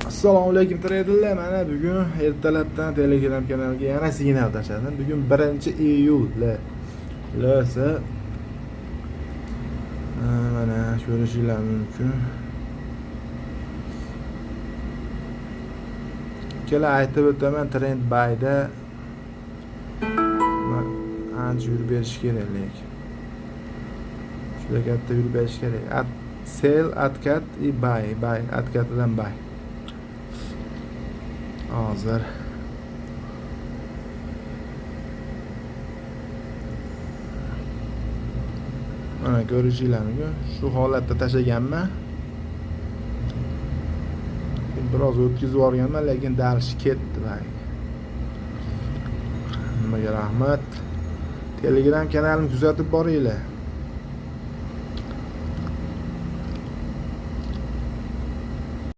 Assalomu alaykum traderlar. Mana bugun ertalabdan Telegram kanaliga yana signal tashladim. Bugun 1-iyul bo'lsa mana ko'rishingiz mumkin. Ikkala aytib o'taman, trend buyda ancha yurib berish kerak lekin. Juda katta yurib berish kerak. Sell, atkat, buy, atkatidan buy. Hozir mana ko'rishingiz shu holatda tashlaganman. Biroz o'tkazib yuborganman, lekin dalish ketdi. Nimaga rahmat. Telegram kanalimni kuzatib boringlar.